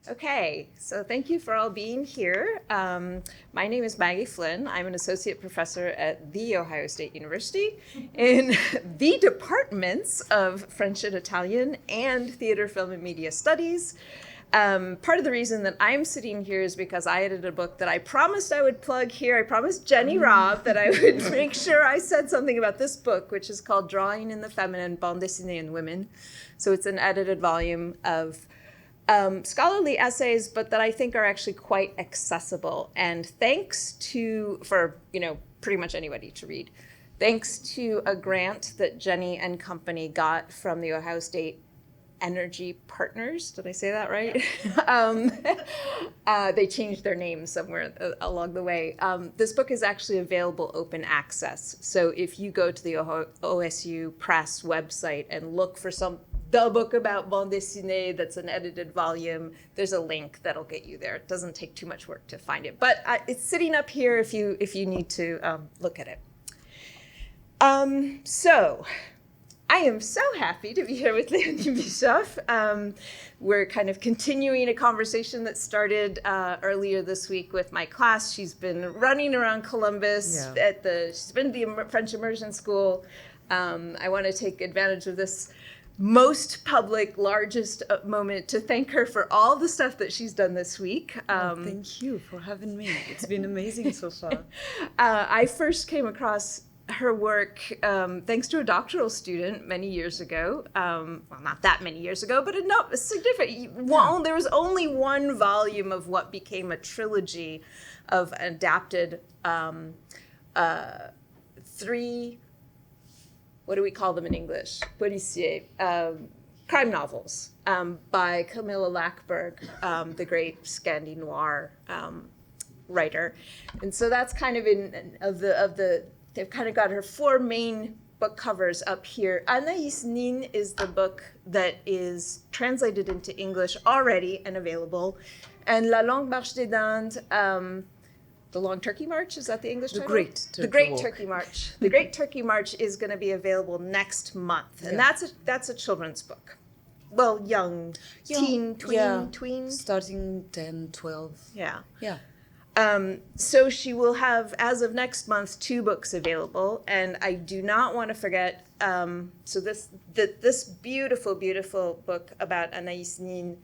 Okay, so thank you for all being here. My name is Maggie Flinn. I'm an associate professor at The Ohio State University in the departments of French and Italian and Theater, Film, and Media Studies. Part of the reason that I'm sitting here is because I edited a book that I promised I would plug here. I promised Jenny Robb that I would make sure I said something about this book, which is called Drawing in the Feminine, Bande dessinée in Women. So it's an edited volume of scholarly essays, but that I think are actually quite accessible. And for pretty much anybody to read. Thanks to a grant that Jenny and company got from the Ohio State Energy Partners. Did I say that right? They changed their name somewhere along the way. This book is actually available open access. So if you go to the OSU Press website and look for the book about bande dessinée that's an edited volume, there's a link that'll get you there. It doesn't take too much work to find it, but it's sitting up here if you need to look at it. So I am so happy to be here with Léonie Bischoff. We're kind of continuing a conversation that started earlier this week with my class. She's been running around Columbus she's been to the French Immersion School. I want to take advantage of this most public, largest moment to thank her for all the stuff that she's done this week. Thank you for having me. It's been amazing so far. I first came across her work thanks to a doctoral student many years ago. Well, not that many years ago, but significant. There was only one volume of what became a trilogy of adapted three, what do we call them in English? Policier, crime novels by Camilla Lackberg, the great Scandi noir writer. And so that's kind of they've kind of got her four main book covers up here. Anaïs Nin is the book that is translated into English already and available. And La Longue Marche des Dindes, the Long Turkey March, is that the English title? The Great Turkey March. The Great Turkey March is going to be available next month, and that's a children's book. Well, young, tween. Starting 10, 12. Yeah. So she will have, as of next month, 2 books available, and I do not want to forget. This beautiful, beautiful book about Anaïs Nin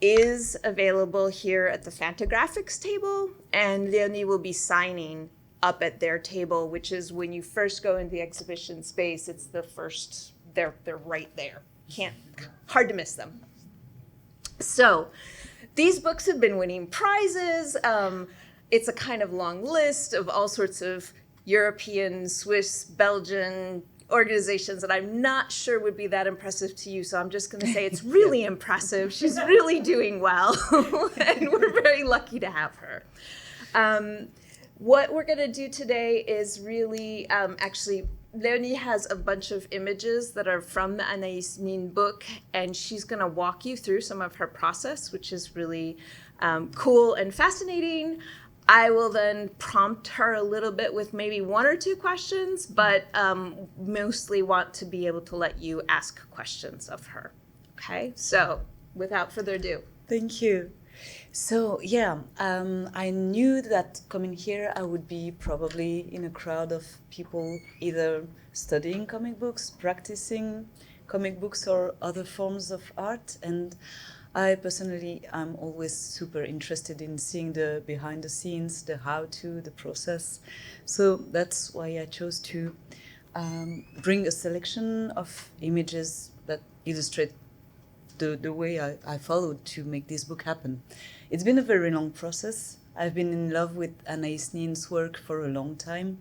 is available here at the Fantagraphics table, and Léonie will be signing up at their table, which is when you first go into the exhibition space. It's the first. They're right there. Hard to miss them. So these books have been winning prizes. It's a kind of long list of all sorts of European, Swiss, Belgian organizations that I'm not sure would be that impressive to you, so I'm just going to say it's really impressive. She's really doing well, and we're very lucky to have her. What we're going to do today is really, actually, Léonie has a bunch of images that are from the Anaïs Nin book, and she's going to walk you through some of her process, which is really cool and fascinating. I will then prompt her a little bit with maybe 1 or 2 questions, but mostly want to be able to let you ask questions of her. Okay, so without further ado. Thank you. So I knew that coming here I would be probably in a crowd of people either studying comic books, practicing comic books, or other forms of art, and I personally am always super interested in seeing the behind the scenes, the how-to, the process. So that's why I chose to bring a selection of images that illustrate the way I followed to make this book happen. It's been a very long process. I've been in love with Anaïs Nin's work for a long time.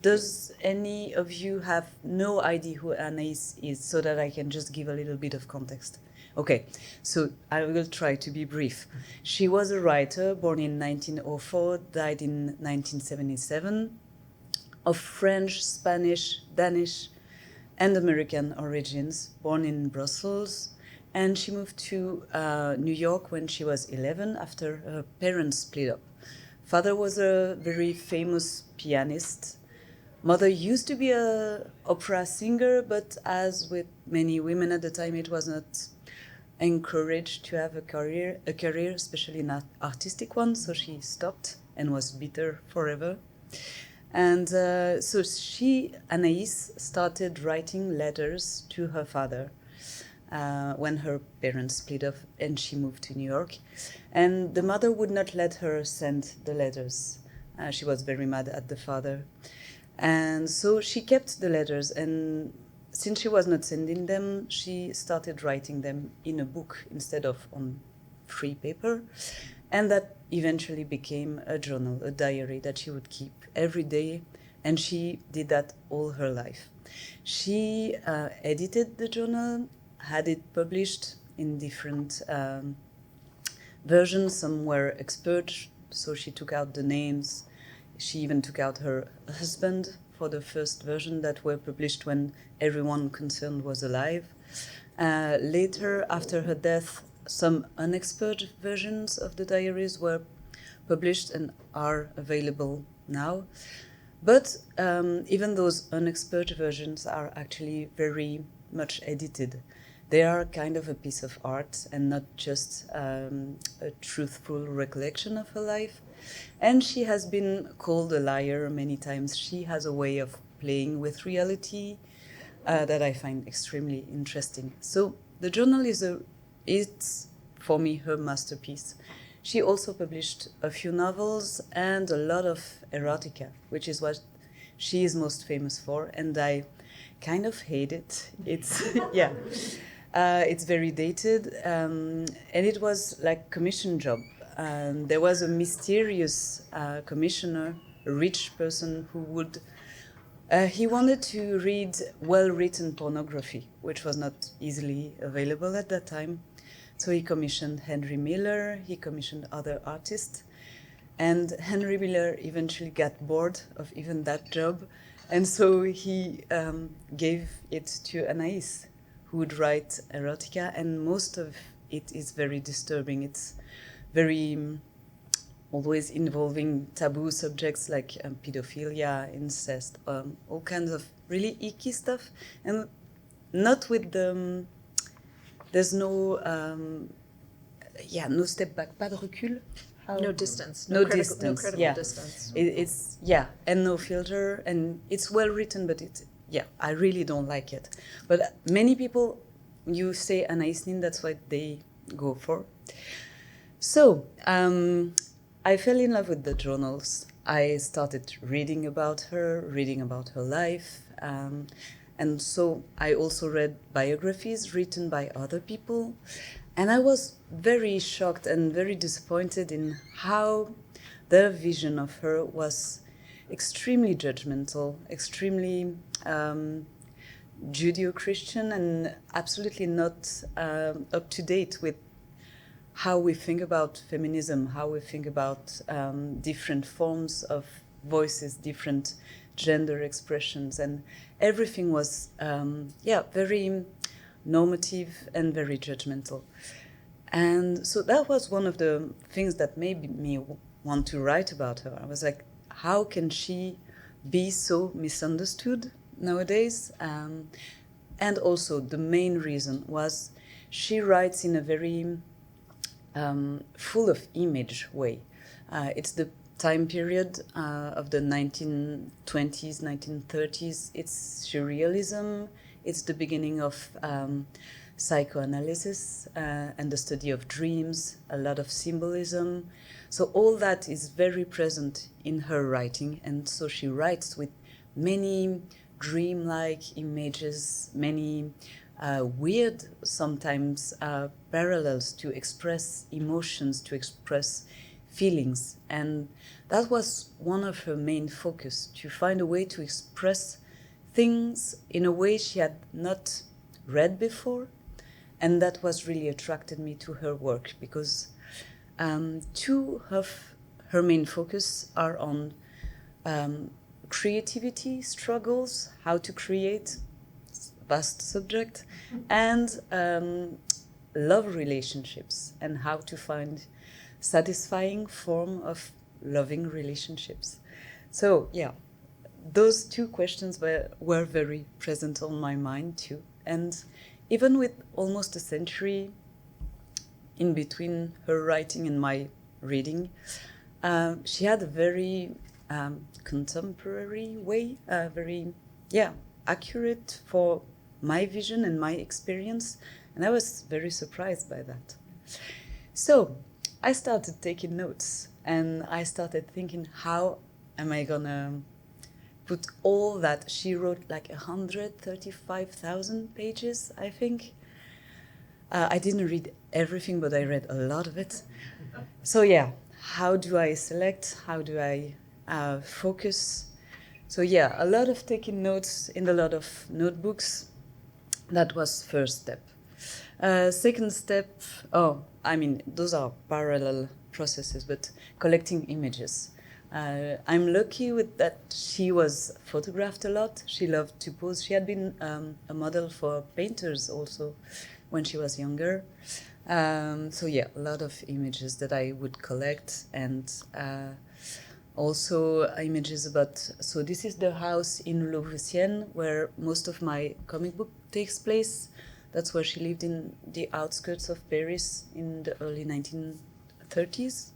Does any of you have no idea who Anaïs is, so that I can just give a little bit of context? Okay, so I will try to be brief. She was a writer born in 1904, died in 1977, of French, Spanish, Danish, and American origins, born in Brussels, and she moved to New York when she was 11 after her parents split up. Father was a very famous pianist. Mother used to be an opera singer, but as with many women at the time, it was not encouraged to have a career, especially an artistic one. So she stopped and was bitter forever. And so she, Anaïs, started writing letters to her father when her parents split up and she moved to New York. And the mother would not let her send the letters. She was very mad at the father. And so she kept the letters, and since she was not sending them, she started writing them in a book instead of on free paper. And that eventually became a journal, a diary that she would keep every day, and she did that all her life. She edited the journal, had it published in different versions. Some were expurged, so she took out the names. She even took out her husband for the first version that were published when everyone concerned was alive. Later, after her death, some unexpurged versions of the diaries were published and are available now. But even those unexpurged versions are actually very much edited. They are kind of a piece of art and not just a truthful recollection of her life. And she has been called a liar many times. She has a way of playing with reality that I find extremely interesting. So the journal it's for me her masterpiece. She also published a few novels and a lot of erotica, which is what she is most famous for, and I kind of hate it. It's yeah, it's very dated, and it was like commission job. There was a mysterious commissioner, a rich person who would. He wanted to read well-written pornography, which was not easily available at that time. So he commissioned Henry Miller, he commissioned other artists, and Henry Miller eventually got bored of even that job, and so he gave it to Anaïs, who would write erotica, and most of it is very disturbing. It's very always involving taboo subjects like pedophilia, incest, all kinds of really icky stuff, and not with the... There's no, no step back, pas de recul. No distance. No critical, distance. No critical yeah. distance. It's and no filter, and it's well written, but I really don't like it. But many people, you say Anaïs Nin, that's what they go for. So I fell in love with the journals. I started reading about her life. And so I also read biographies written by other people. And I was very shocked and very disappointed in how their vision of her was extremely judgmental, extremely Judeo-Christian, and absolutely not up to date with how we think about feminism, how we think about different forms of voices, different gender expressions, and everything was very normative and very judgmental. And so that was one of the things that made me want to write about her. I was like, how can she be so misunderstood nowadays? And also the main reason was she writes in a very full of image way. It's the time period of the 1920s, 1930s. It's surrealism. It's the beginning of psychoanalysis and the study of dreams, a lot of symbolism. So all that is very present in her writing, and so she writes with many dreamlike images, many weird, sometimes parallels to express emotions, to express feelings. And that was one of her main focus, to find a way to express things in a way she had not read before. And that was really attracted me to her work, because two of her main focus are on creativity struggles, how to create, vast subject, and love relationships and how to find satisfying form of loving relationships. So those two questions were very present on my mind too. And even with almost a century in between her writing and my reading. She had a very contemporary way, very, accurate for my vision and my experience. And I was very surprised by that. So I started taking notes and I started thinking, how am I gonna put all that? She wrote like 135,000 pages, I think. I didn't read everything, but I read a lot of it. So yeah, how do I select? How do I focus? So yeah, a lot of taking notes in a lot of notebooks. That was first step. Second step, those are parallel processes, but collecting images. I'm lucky with that she was photographed a lot. She loved to pose. She had been a model for painters also when she was younger. So yeah, a lot of images that I would collect, and also images about, so this is the house in Louveciennes where most of my comic book takes place. That's where she lived, in the outskirts of Paris in the early 1930s.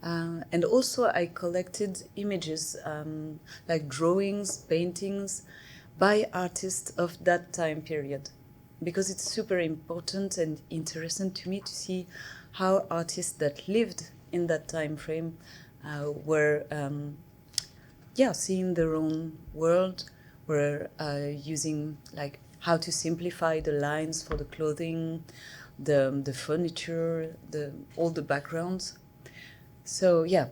And also I collected images, like drawings, paintings by artists of that time period, because it's super important and interesting to me to see how artists that lived in that time frame were seeing their own world, were using like how to simplify the lines for the clothing, the furniture, all the backgrounds. So yeah,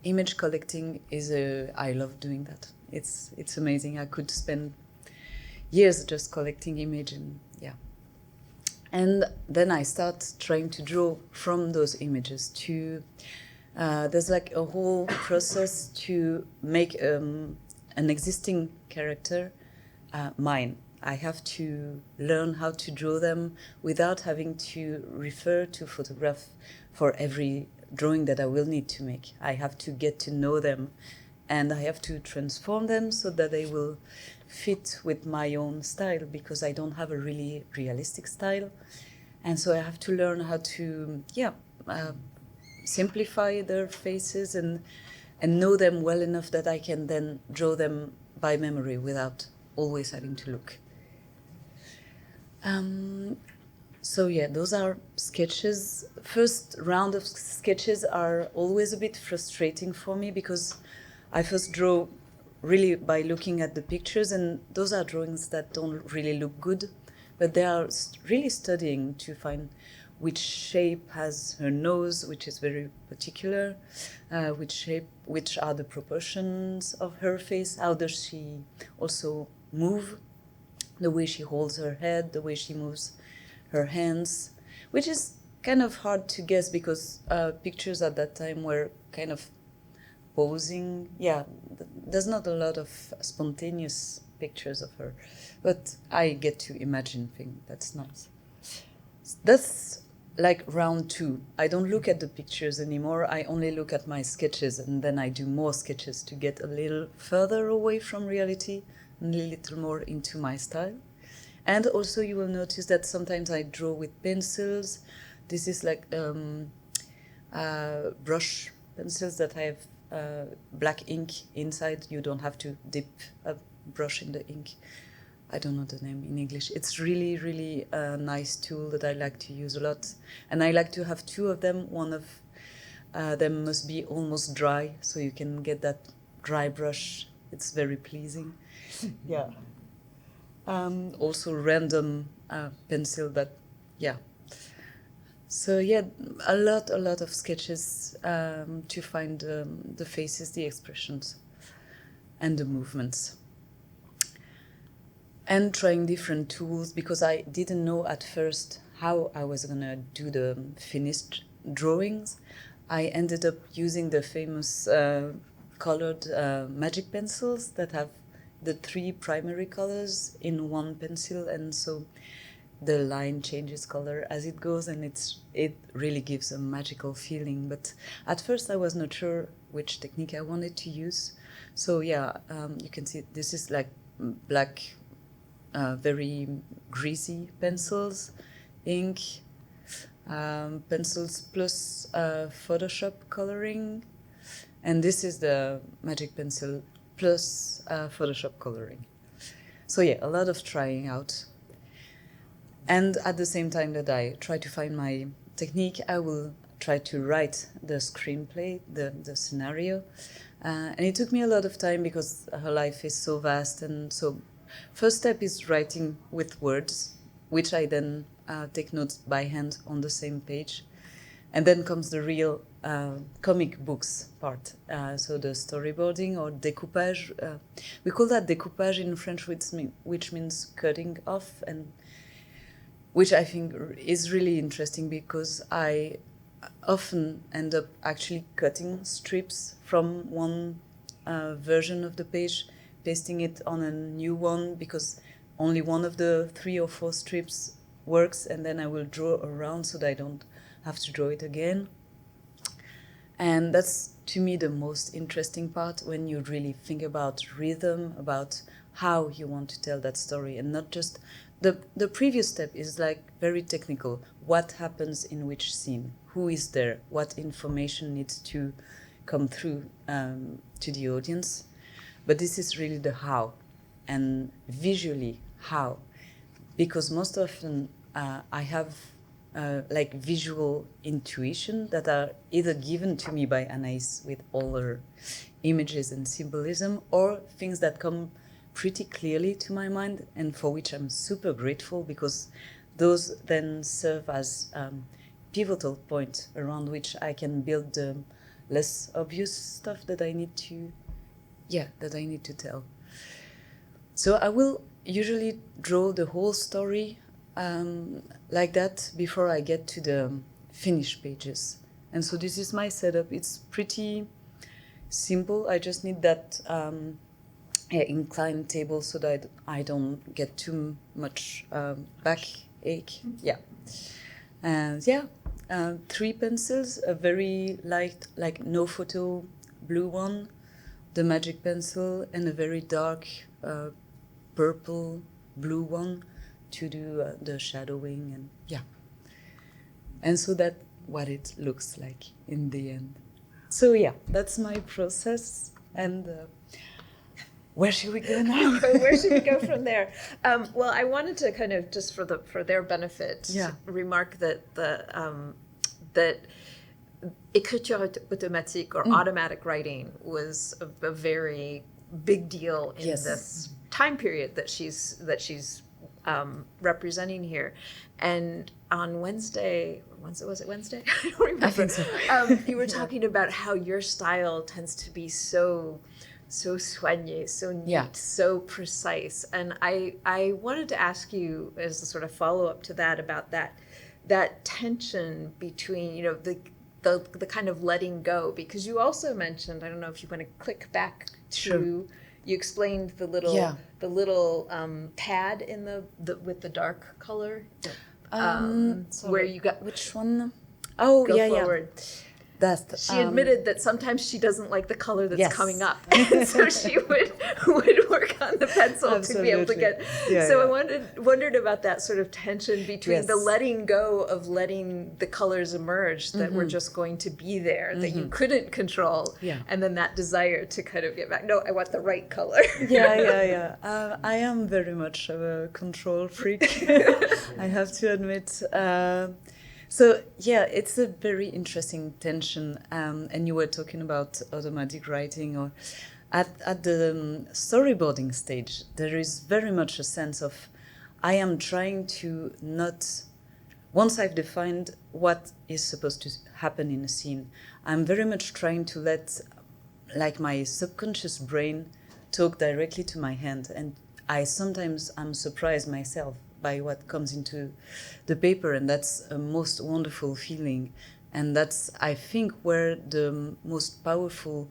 image collecting is I love doing that. It's amazing. I could spend years just collecting image, and then I start trying to draw from those images. There's like a whole process to make an existing character mine. I have to learn how to draw them without having to refer to photograph for every drawing that I will need to make. I have to get to know them, and I have to transform them so that they will fit with my own style, because I don't have a really realistic style. And so I have to learn how to simplify their faces and know them well enough that I can then draw them by memory without always having to look. So yeah, those are sketches. First round of sketches are always a bit frustrating for me, because I first draw really by looking at the pictures, and those are drawings that don't really look good, but they are really studying to find which shape has her nose, which is very particular, which are the proportions of her face, how does she also move, the way she holds her head, the way she moves her hands, which is kind of hard to guess, because pictures at that time were kind of posing. Yeah, there's not a lot of spontaneous pictures of her, but I get to imagine things. That's nice. That's like round 2. I don't look at the pictures anymore. I only look at my sketches, and then I do more sketches to get a little further away from reality and a little more into my style. And also you will notice that sometimes I draw with pencils. This is like brush pencils that have black ink inside. You don't have to dip a brush in the ink. I don't know the name in English. It's really, really a nice tool that I like to use a lot. And I like to have 2 of them. One of them must be almost dry, so you can get that dry brush. It's very pleasing. Yeah. Also random pencil, but yeah. So yeah, a lot of sketches to find the faces, the expressions, and the movements. And trying different tools, because I didn't know at first how I was gonna do the finished drawings. I ended up using the famous colored magic pencils that have the 3 primary colors in one pencil, and so the line changes color as it goes, and it really gives a magical feeling. But at first I was not sure which technique I wanted to use. So yeah, you can see this is like black, very greasy pencils, ink, pencils plus Photoshop coloring, and this is the magic pencil plus Photoshop coloring. So yeah, a lot of trying out. And at the same time that I try to find my technique, I will try to write the screenplay, the scenario. And it took me a lot of time because her life is so vast. And so first step is writing with words, which I then take notes by hand on the same page. And then comes the real comic books part. So the storyboarding or découpage. We call that découpage in French, which means cutting off, and which I think is really interesting because I often end up actually cutting strips from one version of the page, pasting it on a new one because only one of the 3 or 4 strips works, and then I will draw around so that I don't have to draw it again. And that's, to me, the most interesting part when you really think about rhythm, about how you want to tell that story, and not just the previous step is like very technical. What happens in which scene? Who is there? What information needs to come through to the audience? But this is really the how, and visually how, because most often I have like visual intuition that are either given to me by Anaïs with all her images and symbolism, or things that come pretty clearly to my mind, and for which I'm super grateful, because those then serve as pivotal point around which I can build the less obvious stuff that I need to tell. So I will usually draw the whole story like that before I get to the finished pages. And so this is my setup. It's pretty simple. I just need that inclined table so that I don't get too much backache. Yeah. And yeah, 3 pencils, a very light, like no photo blue one, the magic pencil, and a very dark purple blue one to do the shadowing, and yeah. And so that's what it looks like in the end. So yeah, that's my process. And where should we go now? Where should we go from there? Well, I wanted to kind of just for their benefit, remark that that écriture automatique or automatic writing was a very big deal in this time period that she's representing here. And on Wednesday, was it Wednesday? I don't remember. I think so. You were talking about how your style tends to be so soigné, so neat, so precise. And I wanted to ask you, as a sort of follow-up to that, about that tension between, you know, the kind of letting go, because you also mentioned, I don't know if you want to click back to, you explained the little pad in the with the dark color, where you got, which one? Oh, go forward. That's she admitted that sometimes she doesn't like the color that's coming up, and so she would work on the pencil to be able to get. I wondered about that sort of tension between the letting go of letting the colors emerge that were just going to be there, that you couldn't control, and then that desire to kind of get back. No, I want the right color. I am very much a control freak. I have to admit. So yeah, it's a very interesting tension, and you were talking about automatic writing, or at the storyboarding stage, there is very much a sense of I am trying to not, once I've defined what is supposed to happen in a scene, I'm very much trying to let like my subconscious brain talk directly to my hand, and I'm surprised myself by what comes into the paper, and that's a most wonderful feeling. And that's, I think, where the most powerful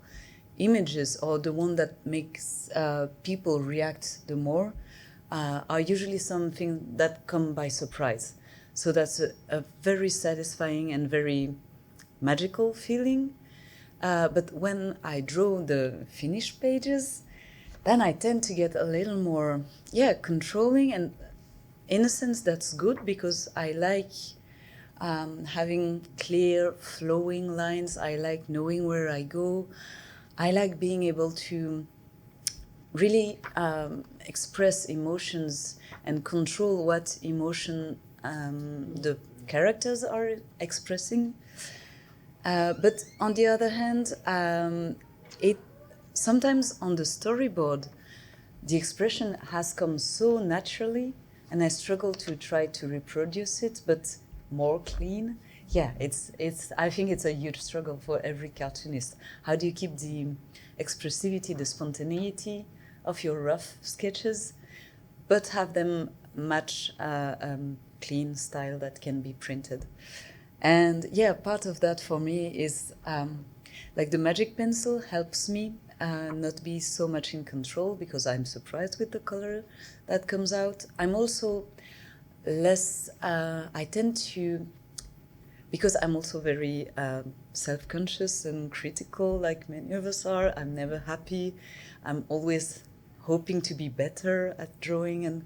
images, or the one that makes people react the more, are usually something that come by surprise. So that's a very satisfying and very magical feeling. But when I draw the finished pages, then I tend to get a little more, controlling, and in a sense, that's good, because I like having clear flowing lines. I like knowing where I go. I like being able to really express emotions and control what emotion the characters are expressing. But on the other hand, it sometimes on the storyboard, the expression has come so naturally, and I struggle to try to reproduce it, but more clean. Yeah, it's. I think it's a huge struggle for every cartoonist. How do you keep the expressivity, the spontaneity of your rough sketches, but have them match a clean style that can be printed? And yeah, part of that for me is like the magic pencil helps me not be so much in control because I'm surprised with the color that comes out. I'm also less, I tend to, because I'm also very self-conscious and critical, like many of us are. I'm never happy. I'm always hoping to be better at drawing. And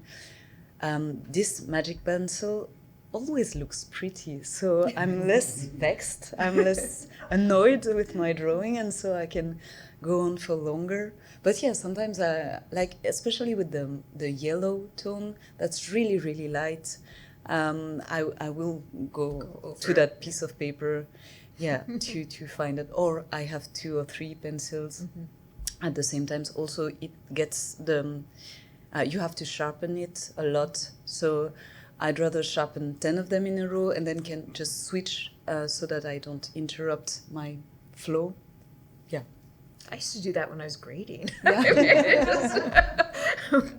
this magic pencil always looks pretty. So I'm less vexed. I'm less annoyed with my drawing. And so I can go on for longer. But yeah, sometimes I like, especially with the yellow tone, that's really, really light. I will go to that piece of paper, yeah, to find it. Or I have 2 or 3 pencils at the same time. Also, it gets the, you have to sharpen it a lot. So I'd rather sharpen 10 of them in a row and then can just switch so that I don't interrupt my flow. Yeah. I used to do that when I was grading. Yeah.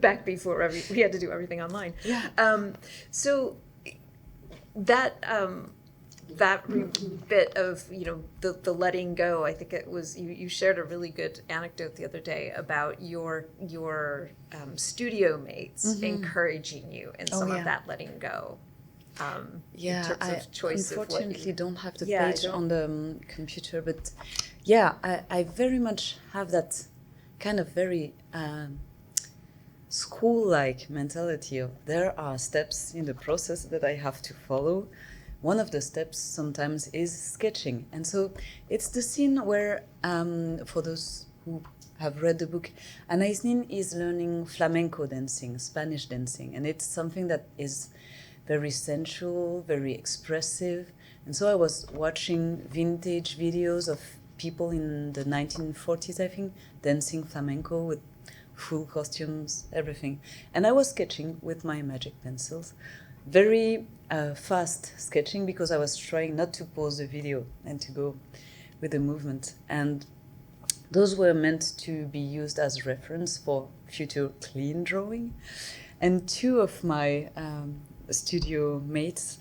Back before we had to do everything online. Yeah. So that bit of the letting go, I think it was you shared a really good anecdote the other day about your studio mates encouraging you in some of that letting go. Yeah, in terms of choice unfortunately of don't have the page on the computer, but yeah, I very much have that kind of very school-like mentality of there are steps in the process that I have to follow. One of the steps sometimes is sketching. And so it's the scene where, for those who have read the book, Anaïs Nin is learning flamenco dancing, Spanish dancing. And it's something that is very sensual, very expressive. And so I was watching vintage videos of people in the 1940s, I think, dancing flamenco with full costumes, everything. And I was sketching with my magic pencils. Very fast sketching because I was trying not to pause the video and to go with the movement. And those were meant to be used as reference for future clean drawing. And 2 of my studio mates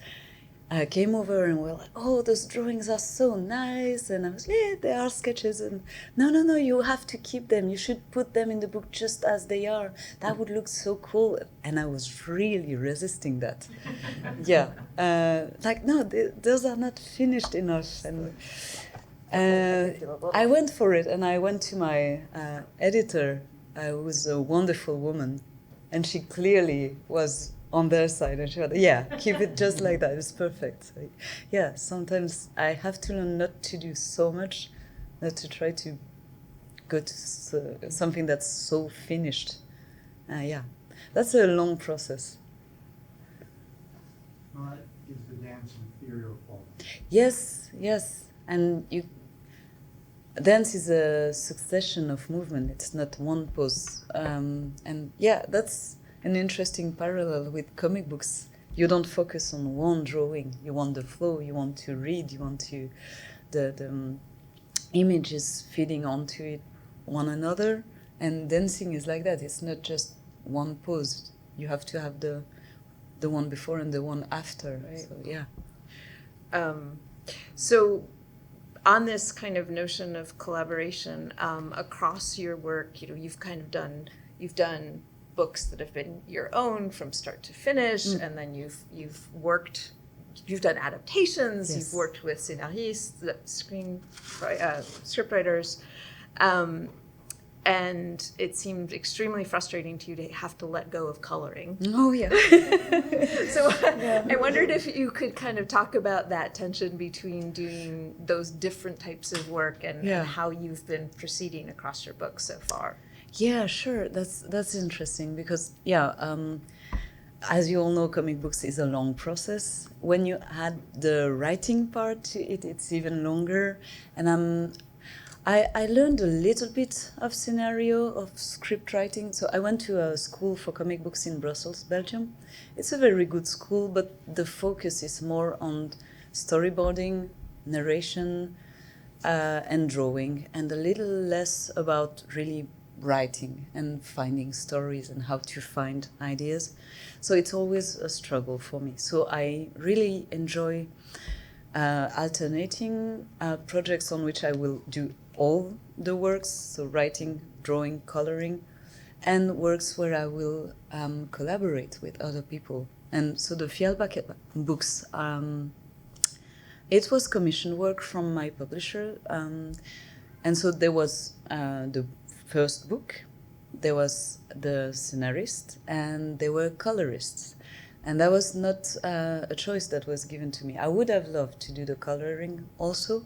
came over and were like, oh, those drawings are so nice. And I was like, yeah, they are sketches. And no, you have to keep them. You should put them in the book just as they are. That would look so cool. And I was really resisting that. Yeah. Like, no, those are not finished enough. And I went for it. And I went to my editor, who was a wonderful woman. And she clearly was on their side, and she said, yeah, keep it just like that, it's perfect. So, yeah, sometimes I have to learn not to do so much, not to try to go to something that's so finished. Yeah, that's a long process. Well, that gives the dance an ethereal quality. Yes, and dance is a succession of movement, it's not one pose. And yeah, that's an interesting parallel with comic books. You don't focus on one drawing. You want the flow. You want to read. You want to the images feeding onto it one another. And dancing is like that. It's not just one pose. You have to have the one before and the one after. Right? So yeah. So on this kind of notion of collaboration across your work, you've done books that have been your own from start to finish, and then you've done adaptations, yes. You've worked with scenaristes, scriptwriters, and it seemed extremely frustrating to you to have to let go of coloring. Oh, yeah. So I wondered if you could kind of talk about that tension between doing those different types of work and how you've been proceeding across your books so far. Yeah, sure. That's interesting because, as you all know, comic books is a long process. When you add the writing part to it, it's even longer. And I learned a little bit of scenario, of script writing. So I went to a school for comic books in Brussels, Belgium. It's a very good school, but the focus is more on storyboarding, narration, and drawing, and a little less about really writing and finding stories and how to find ideas. So it's always a struggle for me. So I really enjoy alternating projects on which I will do all the works, so writing, drawing, coloring, and works where I will collaborate with other people. And so the Fjällbacka books, it was commission work from my publisher. And so there was the first book, there was the scenarist, and there were colorists. And that was not a choice that was given to me. I would have loved to do the coloring also,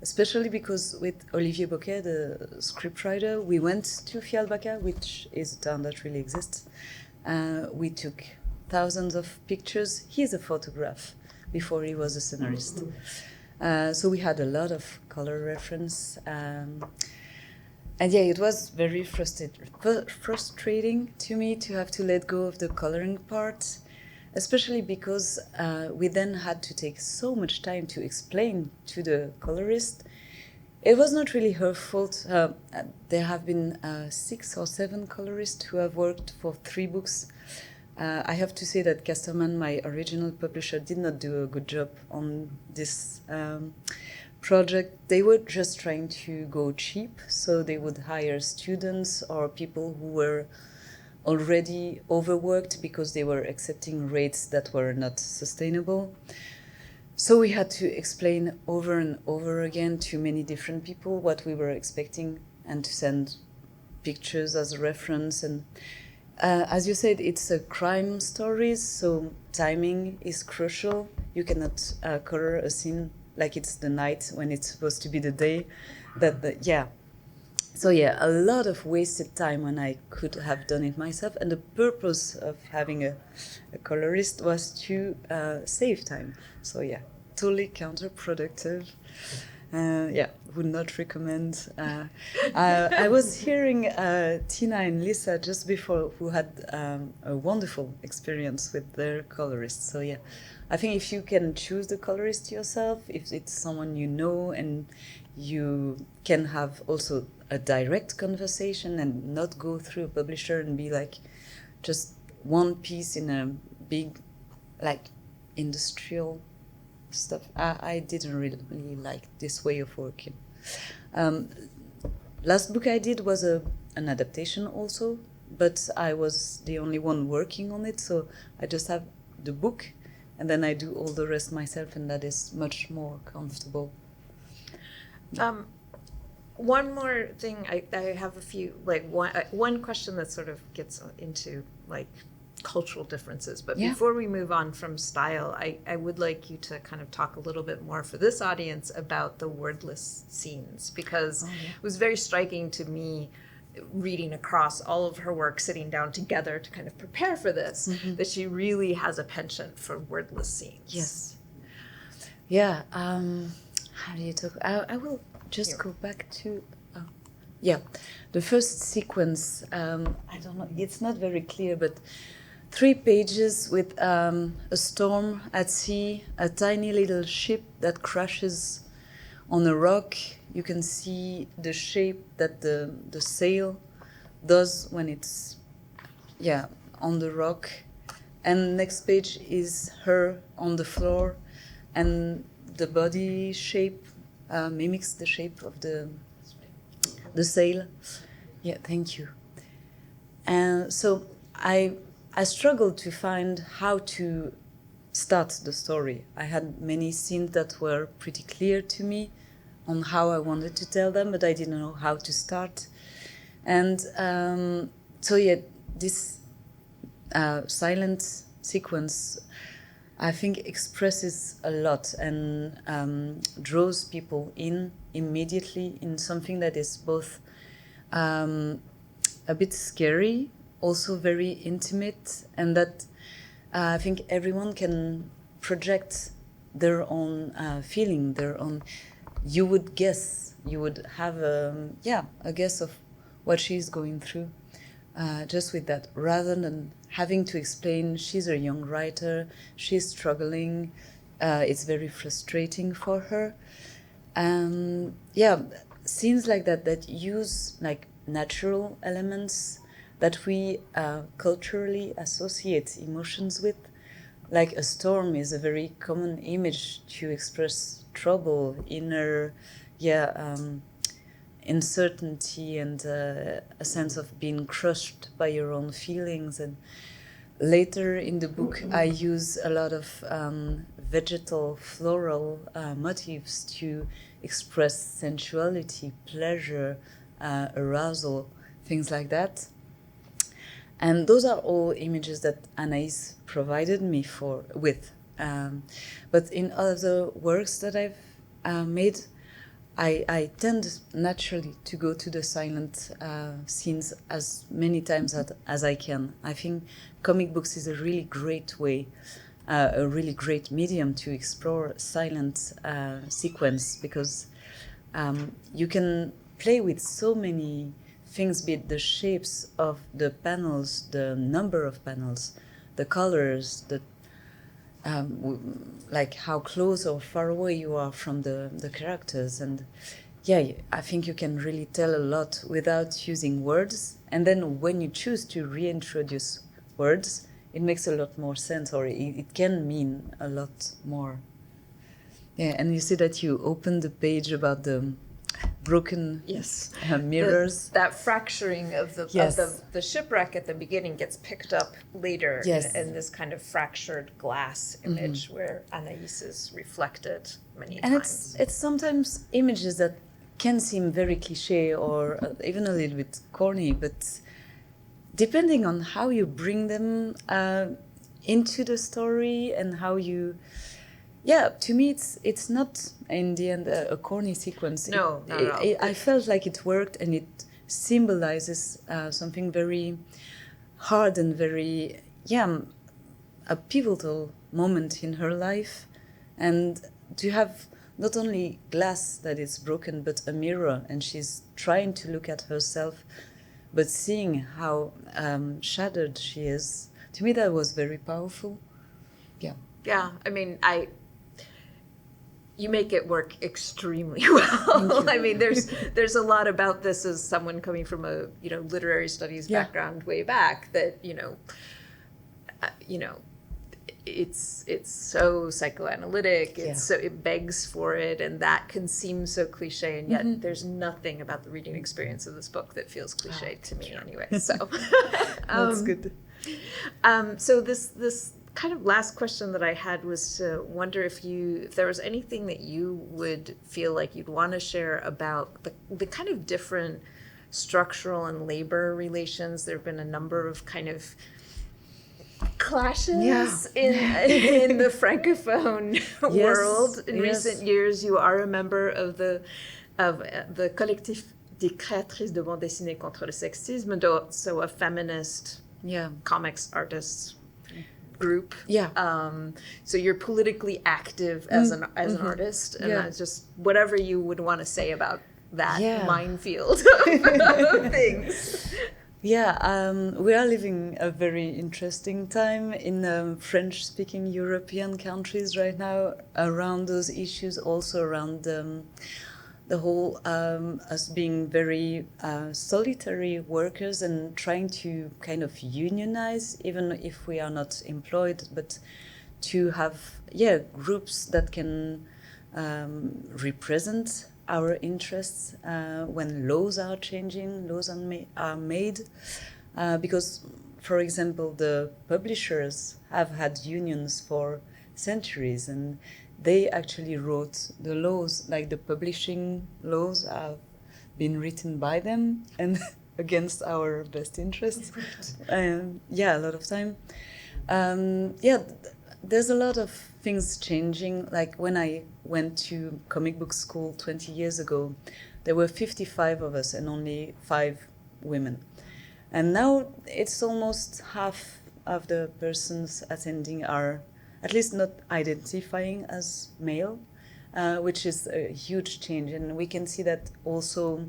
especially because with Olivier Bocquet, the scriptwriter, we went to Fjällbacka, which is a town that really exists. We took thousands of pictures. He's a photograph before he was a scenarist. So we had a lot of color reference. And yeah, it was very frustrating to me to have to let go of the coloring part, especially because we then had to take so much time to explain to the colorist. It was not really her fault. There have been 6 or 7 colorists who have worked for 3 books. I have to say that Casterman, my original publisher, did not do a good job on this project. They were just trying to go cheap, so they would hire students or people who were already overworked because they were accepting rates that were not sustainable. So we had to explain over and over again to many different people what we were expecting and to send pictures as a reference. And as you said, it's a crime story, so timing is crucial. You cannot color a scene like it's the night when it's supposed to be the day. So yeah, a lot of wasted time when I could have done it myself. And the purpose of having a colorist was to save time. So yeah, totally counterproductive. Would not recommend. I was hearing Tina and Lisa just before, who had a wonderful experience with their colorist. So yeah, I think if you can choose the colorist yourself, if it's someone you know and you can have also a direct conversation and not go through a publisher and be like just one piece in a big, like, industrial stuff. I didn't really like this way of working. Last book I did was an adaptation also, but I was the only one working on it, so I just have the book and then I do all the rest myself, and that is much more comfortable. One more thing, I have a few, one question that sort of gets into cultural differences, but before we move on from style, I would like you to kind of talk a little bit more for this audience about the wordless scenes, because it was very striking to me reading across all of her work, sitting down together to kind of prepare for this, that she really has a penchant for wordless scenes. Yes. Yeah. How do you talk? I will just go back to, the first sequence. I don't know, it's not very clear, but 3 pages with a storm at sea, a tiny little ship that crashes on a rock. You can see the shape that the sail does when it's on the rock. And next page is her on the floor, and the body shape mimics the shape of the sail. Yeah, thank you. And so I struggled to find how to start the story. I had many scenes that were pretty clear to me on how I wanted to tell them, but I didn't know how to start. And so yeah, this silent sequence, I think, expresses a lot and draws people in immediately in something that is both a bit scary, also very intimate, and that I think everyone can project their own feeling, their own. You would guess, you would have a guess of what she's going through, just with that, rather than having to explain. She's a young writer, she's struggling, it's very frustrating for her. Scenes like that use like natural elements that we culturally associate emotions with. Like a storm is a very common image to express trouble, inner, uncertainty, and a sense of being crushed by your own feelings. And later in the book, I use a lot of vegetal, floral motifs to express sensuality, pleasure, arousal, things like that. And those are all images that Anaïs provided me with. But in other works that I've made, I tend naturally to go to the silent scenes as many times as I can. I think comic books is a really great way, a really great medium to explore silent sequence, because you can play with so many things, be it the shapes of the panels, the number of panels, the colors, like how close or far away you are from the characters. And I think you can really tell a lot without using words. And then when you choose to reintroduce words, it makes a lot more sense, or it can mean a lot more. Yeah, and you see that you opened the page about the broken mirrors. That fracturing of the shipwreck at the beginning gets picked up later in this kind of fractured glass image where Anaïs is reflected many times. And it's sometimes images that can seem very cliche or even a little bit corny, but depending on how you bring them into the story and how you... to me, it's not in the end a corny sequence. No. I felt like it worked, and it symbolizes something very hard and very, a pivotal moment in her life. And to have not only glass that is broken, but a mirror, and she's trying to look at herself, but seeing how shattered she is. To me, that was very powerful. Yeah, I mean, you make it work extremely well. I mean, there's a lot about this as someone coming from a literary studies background way back that it's so psychoanalytic. It begs for it, and that can seem so cliche, and yet there's nothing about the reading experience of this book that feels cliche to me anyway. So that's good. So this kind of last question that I had was to wonder if there was anything that you would feel like you'd want to share about the kind of different structural and labor relations. There have been a number of kind of clashes in the francophone world in recent years. You are a member of the collectif des créatrices de bande dessinée contre le sexisme, so a feminist comics artists group. So you're politically active as an artist, and that's just whatever you would want to say about that minefield of things. We are living a very interesting time in French-speaking European countries right now around those issues, also around the whole us being very solitary workers and trying to kind of unionize, even if we are not employed, but to have groups that can represent our interests when laws are changing, laws are made. Because, for example, the publishers have had unions for centuries, and they actually wrote the laws, like the publishing laws have been written by them, and against our best interests. Yeah, a lot of time. There's a lot of things changing. Like when I went to comic book school 20 years ago, there were 55 of us and only 5 women. And now it's almost half of the persons attending are at least not identifying as male, which is a huge change. And we can see that also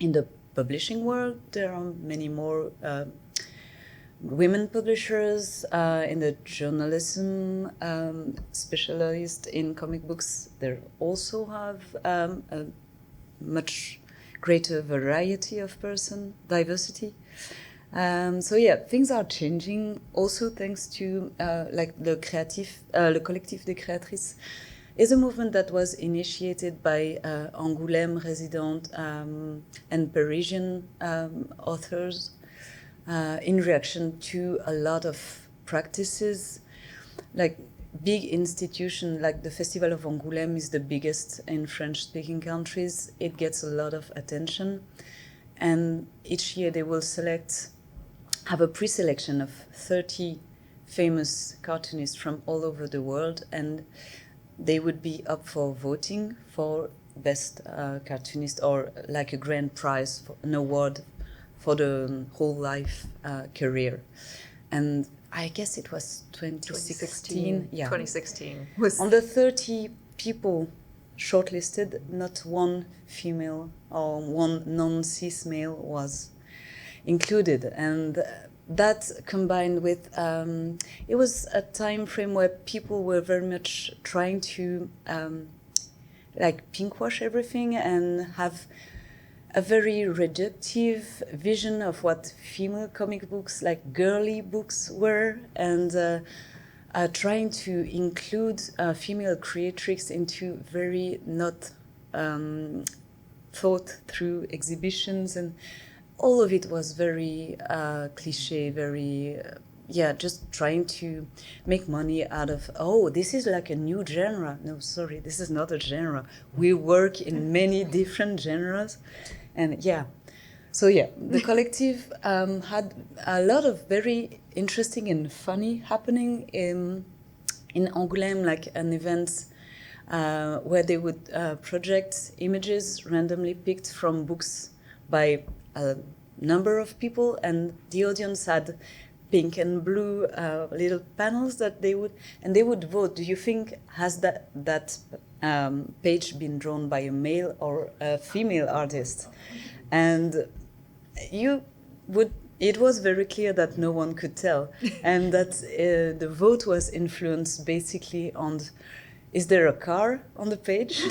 in the publishing world, there are many more women publishers. In the journalism specialist in comic books, they also have a much greater variety of diversity. So yeah, things are changing also thanks to like the Collectif des Créatrices is a movement that was initiated by Angoulême resident and Parisian authors in reaction to a lot of practices. Like big institution like the Festival of Angoulême is the biggest in French-speaking countries. It gets a lot of attention, and each year they will have a pre-selection of 30 famous cartoonists from all over the world, and they would be up for voting for best cartoonist or like a grand prize, for an award for the whole life career. And I guess it was 2016. Yeah. 2016. On the 30 people shortlisted, not one female or one non-cis male was included. And that combined with, it was a time frame where people were very much trying to like pinkwash everything and have a very reductive vision of what female comic books, like girly books, were, and trying to include female creatrix into very not thought through exhibitions, and all of it was very cliche, very just trying to make money out of, oh, this is like a new genre. No, sorry, this is not a genre. We work in many different genres. And the collective had a lot of very interesting and funny happening in Angoulême, like an event where they would project images randomly picked from books by a number of people, and the audience had pink and blue little panels that they would vote. Do you think has that page been drawn by a male or a female artist? And it was very clear that no one could tell, and that the vote was influenced basically on, is there a car on the page?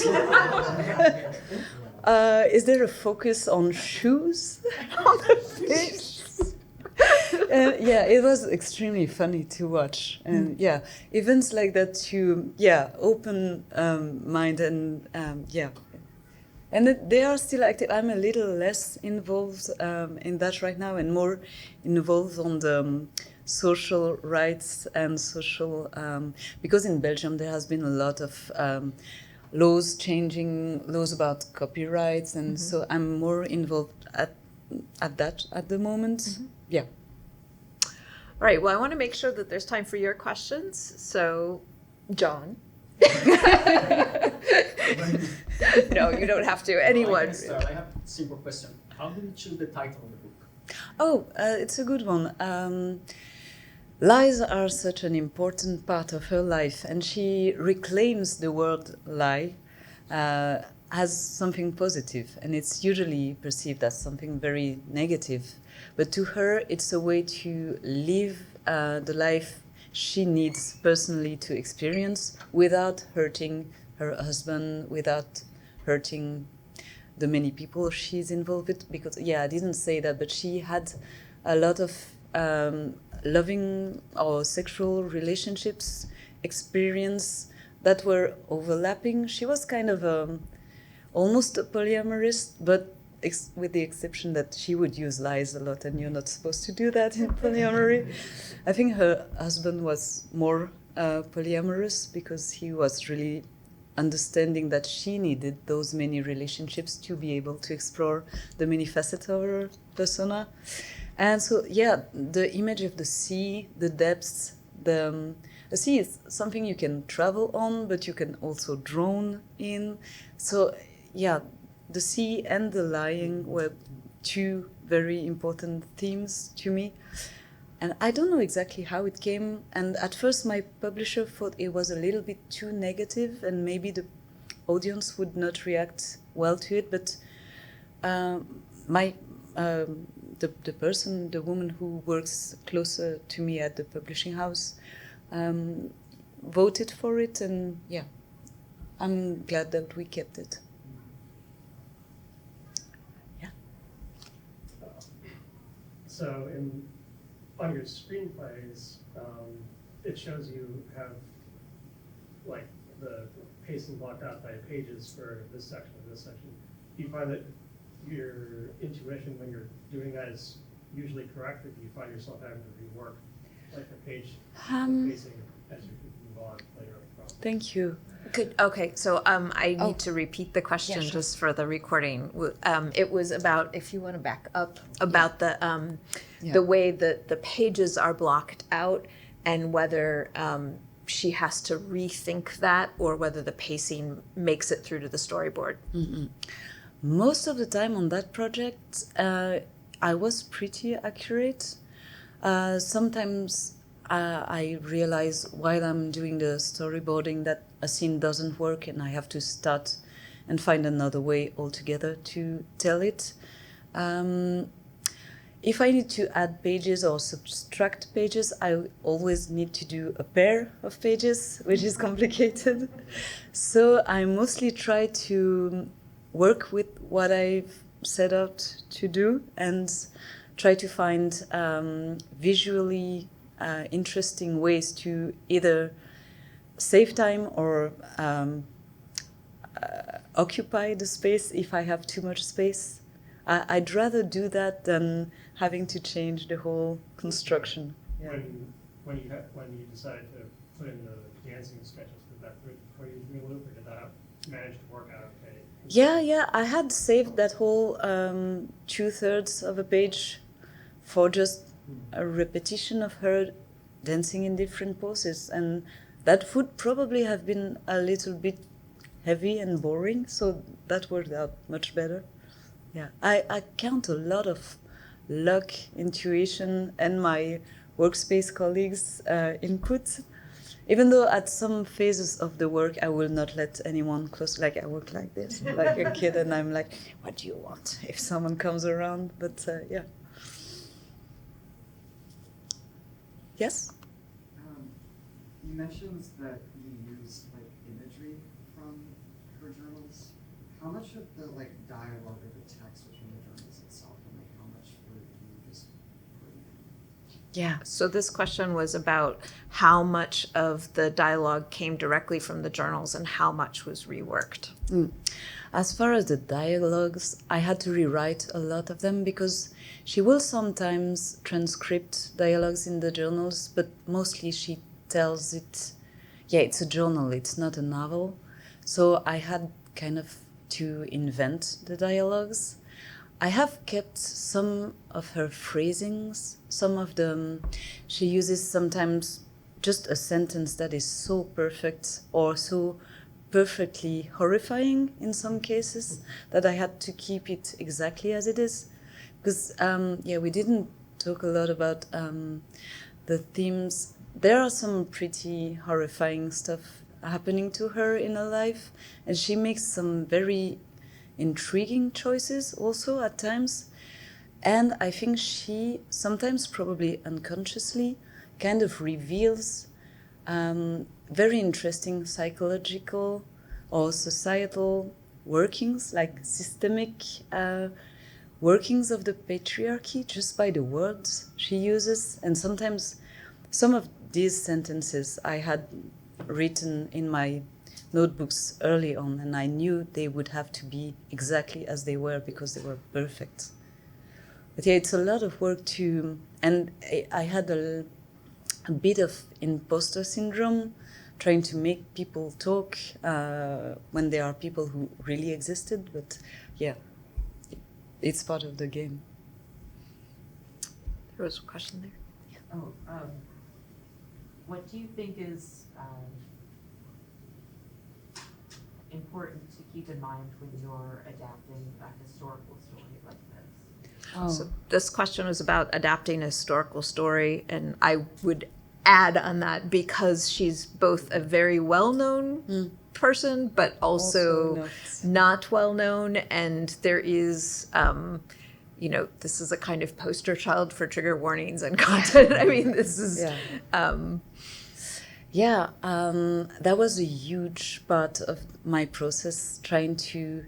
Is there a focus on shoes on the page? It was extremely funny to watch, and events like that to open mind and and they are still active. I'm a little less involved in that right now, and more involved on the social rights and social because in Belgium there has been a lot of changing laws about copyrights, and so I'm more involved at that at the moment. Yeah. All right, well, I want to make sure that there's time for your questions. So, John. No, you don't have to. Anyone. I have a simple question. How did you choose the title of the book? Oh, it's a good one. Lies are such an important part of her life, and she reclaims the word lie as something positive, and it's usually perceived as something very negative. But to her, it's a way to live the life she needs personally to experience without hurting her husband, without hurting the many people she's involved with. Because, I didn't say that, but she had a lot of loving or sexual relationships experience that were overlapping. She was kind of almost a polyamorous, but with the exception that she would use lies a lot, and you're not supposed to do that in polyamory. I think her husband was more polyamorous because he was really understanding that she needed those many relationships to be able to explore the many facets of her persona. And so, yeah, the image of the sea, the depths, the sea is something you can travel on, but you can also drown in. So, yeah, the sea and the lying were two very important themes to me. And I don't know exactly how it came. And at first, my publisher thought it was a little bit too negative, and maybe the audience would not react well to it. But the person, the woman who works closer to me at the publishing house, voted for it, and yeah, I'm glad that we kept it. Yeah. So on your screenplays, it shows you have like the pacing blocked out by pages for this section and this section. Do you find that your intuition when you're doing that is usually correct, or do you find yourself having to rework like the page pacing as you move on later on the process? Thank you. Good. Okay, so I need to repeat the question just for the recording. It was about, if you want to back up, about the way that the pages are blocked out, and whether she has to rethink that, or whether the pacing makes it through to the storyboard. Mm-hmm. Most of the time on that project, I was pretty accurate. Sometimes I realize while I'm doing the storyboarding that a scene doesn't work, and I have to start and find another way altogether to tell it. If I need to add pages or subtract pages, I always need to do a pair of pages, which is complicated. So I mostly try to work with what I've set out to do and try to find visually interesting ways to either save time or occupy the space if I have too much space. I'd rather do that than having to change the whole construction. Yeah. When you decided to put in the dancing sketches, did that throw you through a loop, or did that manage to work out okay? Yeah, I had saved that whole 2/3 of a page for just a repetition of her dancing in different poses, and that would probably have been a little bit heavy and boring, so that worked out much better. Yeah, I count a lot of luck, intuition, and my workspace colleagues' input. Even though at some phases of the work, I will not let anyone close, like I work like this, like a kid, and I'm like, what do you want if someone comes around? But yeah. Yes? You mentioned that you used like imagery from her journals. How much of the like dialogue or the text was from the journals itself, and like how much were you just putting in? Yeah. So this question was about how much of the dialogue came directly from the journals and how much was reworked. As far as the dialogues, I had to rewrite a lot of them because she will sometimes transcript dialogues in the journals, but mostly she tells it. Yeah, it's a journal, it's not a novel. So I had kind of to invent the dialogues. I have kept some of her phrasings, some of them. She uses sometimes just a sentence that is so perfect or so perfectly horrifying in some cases that I had to keep it exactly as it is. Because, we didn't talk a lot about the themes. There are some pretty horrifying stuff happening to her in her life, and she makes some very intriguing choices also at times. And I think she sometimes, probably unconsciously, kind of reveals very interesting psychological or societal workings, like systemic workings of the patriarchy just by the words she uses. And sometimes some of these sentences I had written in my notebooks early on, and I knew they would have to be exactly as they were because they were perfect. But yeah, it's a lot of work to, and I had a bit of imposter syndrome, trying to make people talk when there are people who really existed. But yeah, it's part of the game. There was a question there. Oh, what do you think is important to keep in mind when you're adapting a historical story like this? Oh. So this question was about adapting a historical story, and I would add on that because she's both a very well-known person, but also not well-known, and there is, you know, this is a kind of poster child for trigger warnings and content. I mean, this is, that was a huge part of my process, trying to,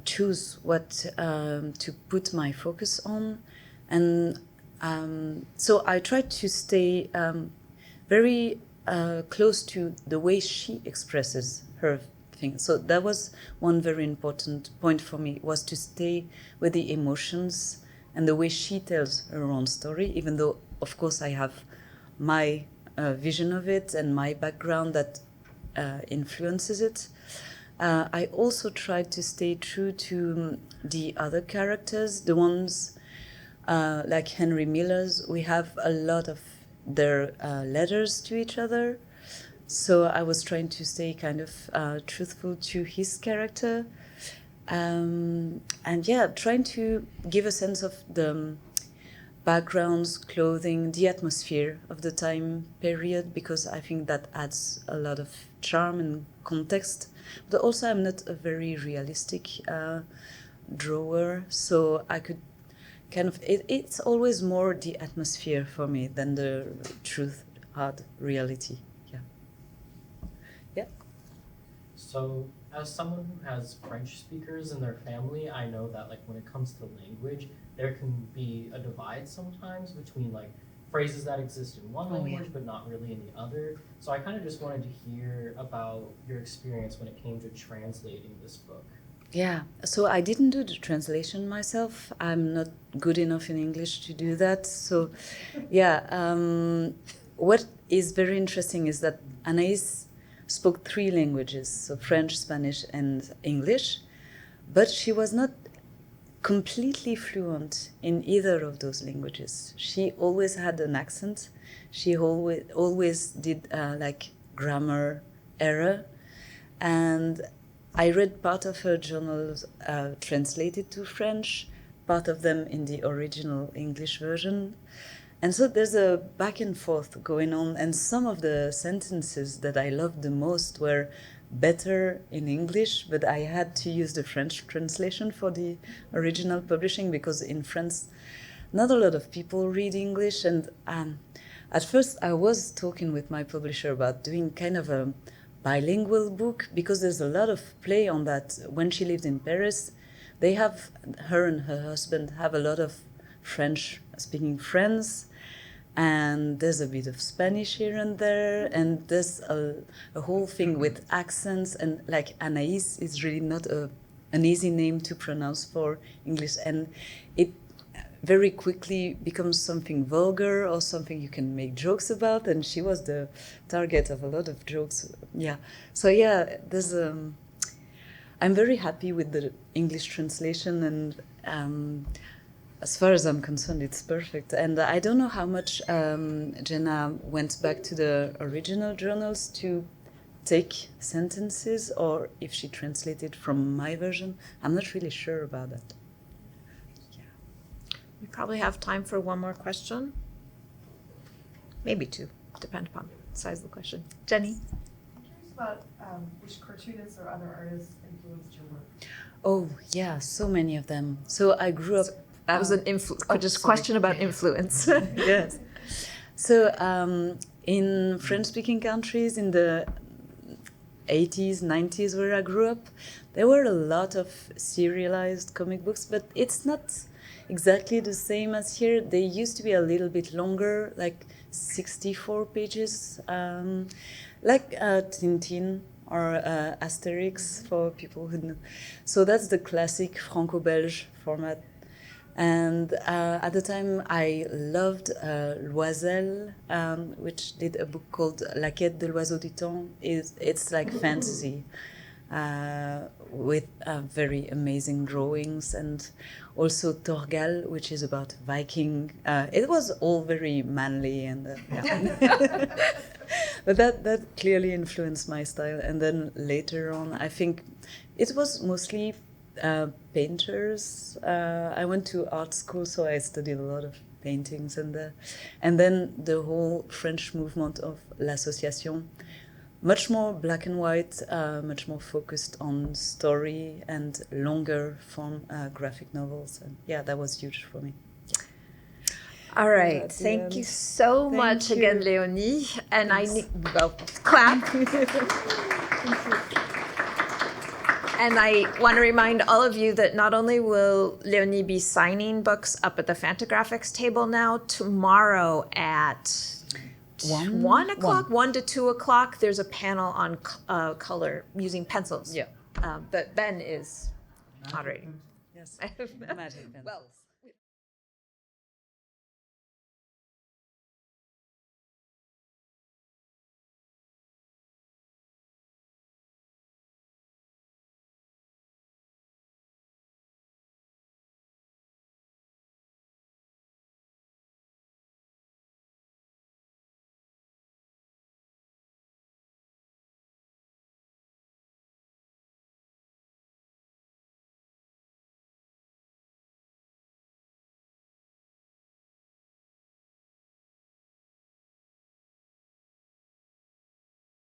choose what to put my focus on. And so I tried to stay very close to the way she expresses her thing. So that was one very important point for me, was to stay with the emotions and the way she tells her own story, even though, of course, I have my vision of it and my background that influences it. I also tried to stay true to the other characters, the ones like Henry Miller's. We have a lot of their letters to each other. So I was trying to stay kind of truthful to his character. And trying to give a sense of the backgrounds, clothing, the atmosphere of the time period, because I think that adds a lot of charm and context. But also I'm not a very realistic drawer, so I could kind of, it's always more the atmosphere for me than the truth, hard reality. So, as someone who has French speakers in their family, I know that like when it comes to language, there can be a divide sometimes between like phrases that exist in one language but not really in the other. So I kind of just wanted to hear about your experience when it came to translating this book. Yeah, so I didn't do the translation myself. I'm not good enough in English to do that. So, what is very interesting is that Anaïs spoke 3 languages, so French, Spanish, and English, but she was not completely fluent in either of those languages. She always had an accent. She always did like grammar error, and I read part of her journals translated to French, part of them in the original English version. And so there's a back and forth going on, and some of the sentences that I loved the most were better in English, but I had to use the French translation for the original publishing because in France, not a lot of people read English. And at first I was talking with my publisher about doing kind of a bilingual book because there's a lot of play on that. When she lived in Paris, her and her husband have a lot of French-speaking friends, and there's a bit of Spanish here and there, and there's a whole thing with accents, and like Anaïs is really not an easy name to pronounce for English, and it very quickly becomes something vulgar or something you can make jokes about, and she was the target of a lot of jokes. There's I'm very happy with the English translation, and as far as I'm concerned, it's perfect. And I don't know how much Jenna went back to the original journals to take sentences, or if she translated from my version. I'm not really sure about that. We probably have time for one more question. Maybe 2, depend upon the size of the question. Jenny? I'm curious about which cartoonists or other artists influenced your work. Oh, yeah, so many of them. So I grew up... That was an question about influence. Yes. So in French-speaking countries in the 80s, 90s where I grew up, there were a lot of serialized comic books, but it's not exactly the same as here. They used to be a little bit longer, like 64 pages, like Tintin or Asterix for people who know. So that's the classic Franco-Belge format. And at the time, I loved Loisel, which did a book called La Quête de l'Oiseau du Temps. It's like fantasy. with very amazing drawings, and also Torgal, which is about Viking. It was all very manly, and yeah. But that clearly influenced my style. And then later on, I think it was mostly painters. I went to art school, so I studied a lot of paintings, and then the whole French movement of l'association, much more black and white, much more focused on story and longer form graphic novels, and yeah, that was huge for me. All right. At the Thank end. you so Thank much you. again, Léonie. And Thanks. I need, well, clap. And I want to remind all of you that not only will Léonie be signing books up at the Fantagraphics table now, tomorrow at 1 o'clock, 1 to 2 o'clock, there's a panel on color using pencils. Yeah. That Ben is moderating. Yes. Magic pencils. Well,